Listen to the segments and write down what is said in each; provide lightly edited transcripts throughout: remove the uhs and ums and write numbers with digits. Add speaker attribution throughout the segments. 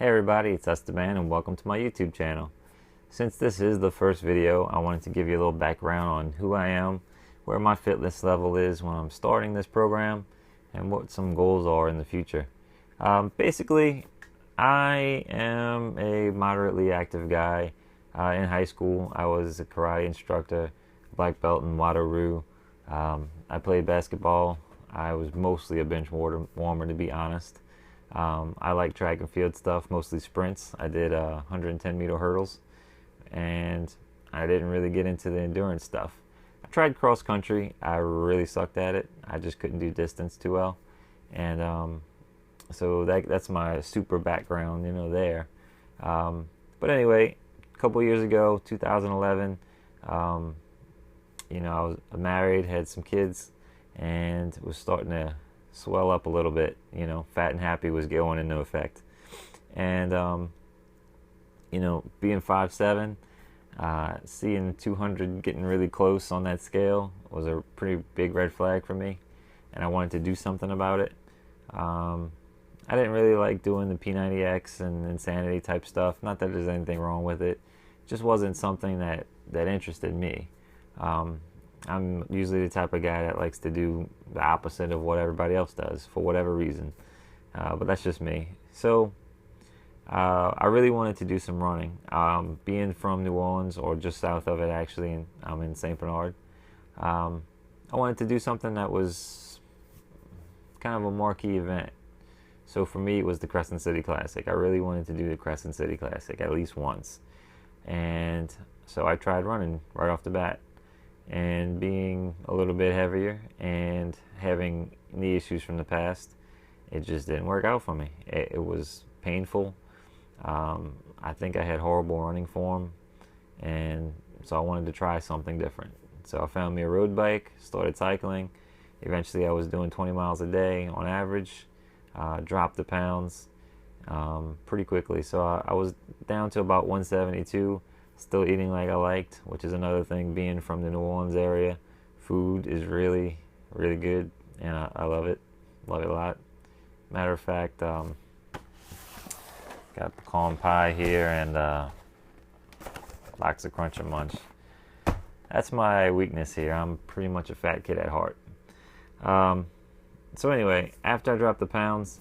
Speaker 1: Hey everybody, it's Esteban and welcome to my YouTube channel. Since this is the first video, I wanted to give you a little background on who I am, where my fitness level is when I'm starting this program, and what some goals are in the future. Basically, I am a moderately active guy. In high school, I was a karate instructor, black belt in Wado-ryu. I played basketball. I was mostly a bench warmer, to be honest. I like track and field stuff, mostly sprints. I did 110-meter hurdles, and I didn't really get into the endurance stuff. I tried cross country. I really sucked at it. I just couldn't do distance too well, and so that's my super background, there. But anyway, a couple years ago, 2011, I was married, had some kids, and was starting to swell up a little bit. Fat and happy was going into effect. And being 5'7", seeing 200 getting really close on that scale was a pretty big red flag for me, and I wanted to do something about it. I didn't really like doing the P90X and insanity type stuff. Not that there's anything wrong with it. It just wasn't something that interested me. I'm usually the type of guy that likes to do the opposite of what everybody else does for whatever reason. But that's just me. So I really wanted to do some running. Being from New Orleans, or just south of it actually, and I'm in St. Bernard, I wanted to do something that was kind of a marquee event. So for me, it was the Crescent City Classic. I really wanted to do the Crescent City Classic at least once. And so I tried running right off the bat. And being a little bit heavier and having knee issues from the past, it just didn't work out for me. It was painful. I think I had horrible running form, and so I wanted to try something different. So I found me a road bike, started cycling. Eventually I was doing 20 miles a day on average, dropped the pounds pretty quickly. So I was down to about 172. Still eating like I liked, which is another thing. Being from the New Orleans area, food is really, really good, and I love it a lot. Matter of fact, got pecan pie here and box of Crunch and Munch. That's my weakness here. I'm pretty much a fat kid at heart. So anyway, after I dropped the pounds,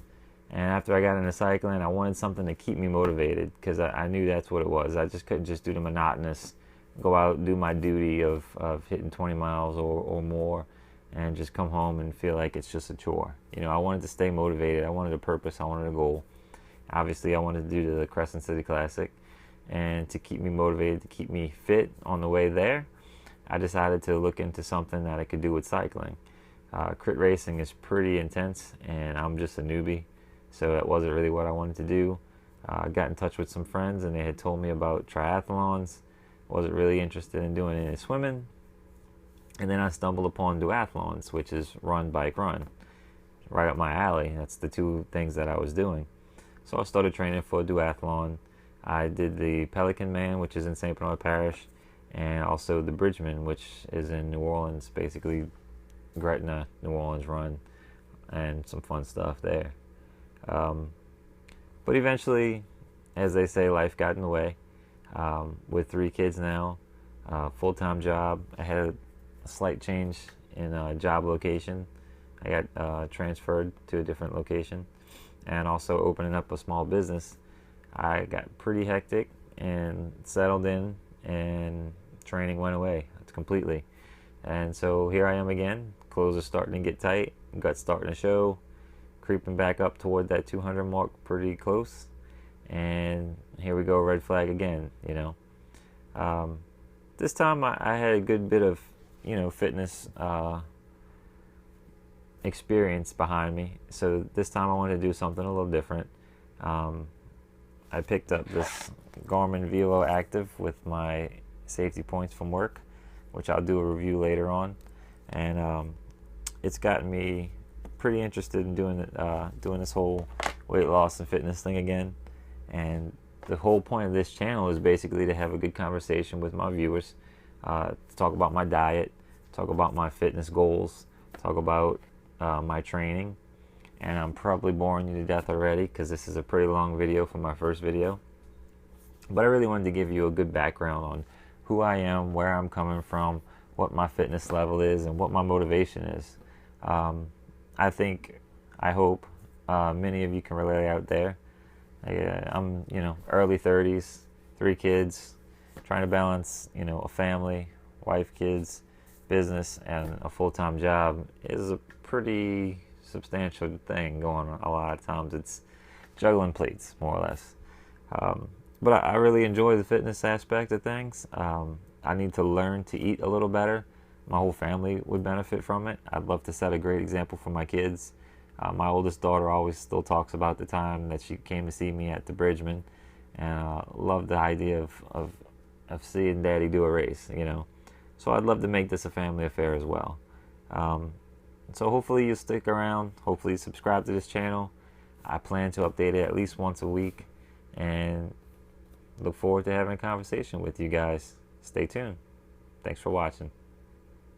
Speaker 1: and after I got into cycling, I wanted something to keep me motivated, because I knew that's what it was. I just couldn't just do the monotonous, go out and do my duty of hitting 20 miles or more, and just come home and feel like it's just a chore. I wanted to stay motivated. I wanted a purpose. I wanted a goal. Obviously, I wanted to do the Crescent City Classic, and to keep me motivated, to keep me fit on the way there, I decided to look into something that I could do with cycling. Crit racing is pretty intense, and I'm just a newbie. So that wasn't really what I wanted to do. I got in touch with some friends, and they had told me about triathlons. Wasn't really interested in doing any swimming. And then I stumbled upon duathlons, which is run, bike, run. Right up my alley. That's the two things that I was doing. So I started training for a duathlon. I did the Pelican Man, which is in St. Bernard Parish, and also the Bridgeman, which is in New Orleans, basically Gretna, New Orleans run, and some fun stuff there. But eventually, as they say, life got in the way. With 3 kids now, full-time job, I had a slight change in job location. I got transferred to a different location, and also opening up a small business. I got pretty hectic and settled in, and training went away completely. And so here I am again. Clothes are starting to get tight, gut starting to show, creeping back up toward that 200 mark pretty close, and here we go, red flag again. This time I had a good bit of fitness experience behind me, so this time I wanted to do something a little different. I picked up this Garmin Velo Active with my safety points from work, which I'll do a review later on, and it's gotten me pretty interested in doing this whole weight loss and fitness thing again. And the whole point of this channel is basically to have a good conversation with my viewers, to talk about my diet, talk about my fitness goals, talk about my training, and I'm probably boring you to death already because this is a pretty long video for my first video. But I really wanted to give you a good background on who I am, where I'm coming from, what my fitness level is, and what my motivation is. I hope many of you can relate out there. I'm, early 30s, 3 kids, trying to balance, a family, wife, kids, business, and a full-time job is a pretty substantial thing going on. A lot of times it's juggling plates, more or less. But I really enjoy the fitness aspect of things. I need to learn to eat a little better. My whole family would benefit from it. I'd love to set a great example for my kids. My oldest daughter always still talks about the time that she came to see me at the Bridgman, and love the idea of seeing Daddy do a race, So I'd love to make this a family affair as well. So hopefully you stick around. Hopefully you subscribe to this channel. I plan to update it at least once a week, and look forward to having a conversation with you guys. Stay tuned. Thanks for watching.